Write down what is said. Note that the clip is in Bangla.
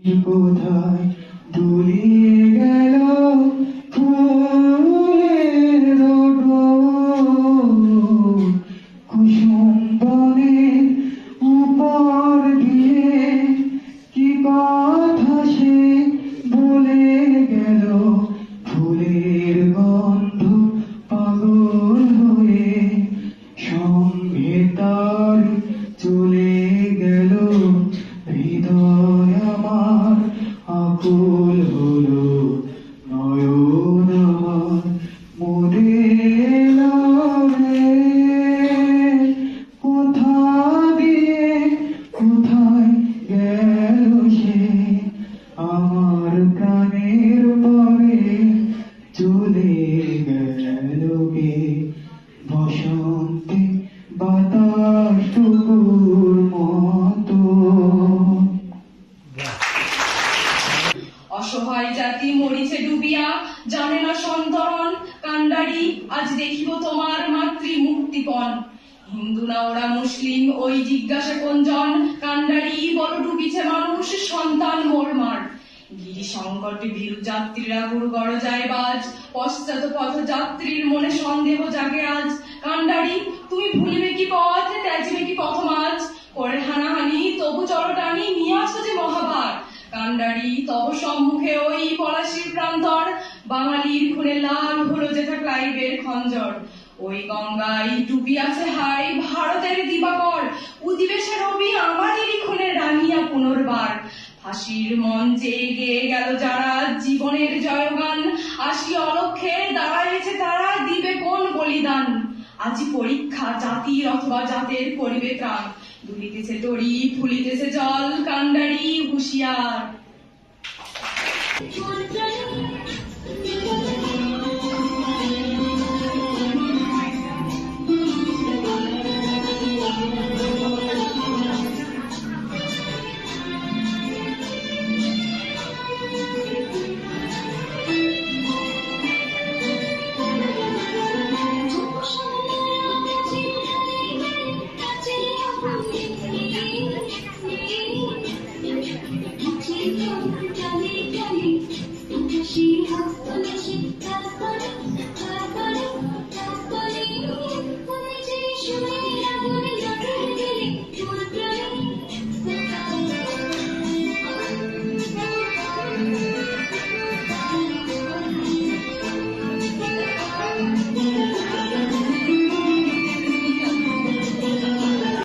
কোথায় দুলিয়ে গেল ফুলের ডোর, কুসুম বনের উপর দিয়ে কি কথা সে বলে গেল। ফুলের গন্ধ পাগল হয়ে সঙ্গে তার চলে গেল। হৃদয় আমার আকুল হলো, নয়ন আমার মুদে এলো রে। কোথা দিয়ে কোথায় গেল সে, আমার প্রাণের পরে চলে গেল গে। বসন্তে বাতাস টুকুর মতো। অসহায় জাতি মরিছে ডুবিয়া, জানে না সন্তরণ। কান্ডারি আজ দেখিব তোমার মাতৃ মুক্তিপণ। হিন্দু না ওরা মুসলিম ওই জিজ্ঞাসা কোনজন, কান্ডারি বড় ডুবিছে মানুষ সন্তান মোরমার। গিরি সংকট ভীরু যাত্রীরা গুরু গড় যায় বাজ, পশ্চাৎ পথ যাত্রীর মনে সন্দেহ জাগে আজ। কান্ডারি তুমি ভুলিবে কি পথ, ত্যাজিবে কি পথ মাঝ, করে হানাহানি তবু চরটানি নিয়ে আসো যে মহাভার। কান্ডারি তব সম্মুখে ওই পলাশির প্রান্তর, বাঙালির খুনে লাল হলো যেথা ক্লাইভের খঞ্জর। ওই গঙ্গায় ডুবি আছে হাই ভারতের দিবাকর, উদিবে সে রবি আমাদেরই খুনে রাঙিয়া পুনর্বার। ফাঁসির মঞ্চে গেয়ে গেল যারা জীবনের জয়গান, আসি অলক্ষে দাঁড়াইছে তারা দিবে কোন বলিদান। আজি পরীক্ষা জাতির অথবা জাতের করিবে ত্রাণ, দুলিতেছে তরি ফুলিতেছে জল, কান্ডারি হুঁশিয়ার।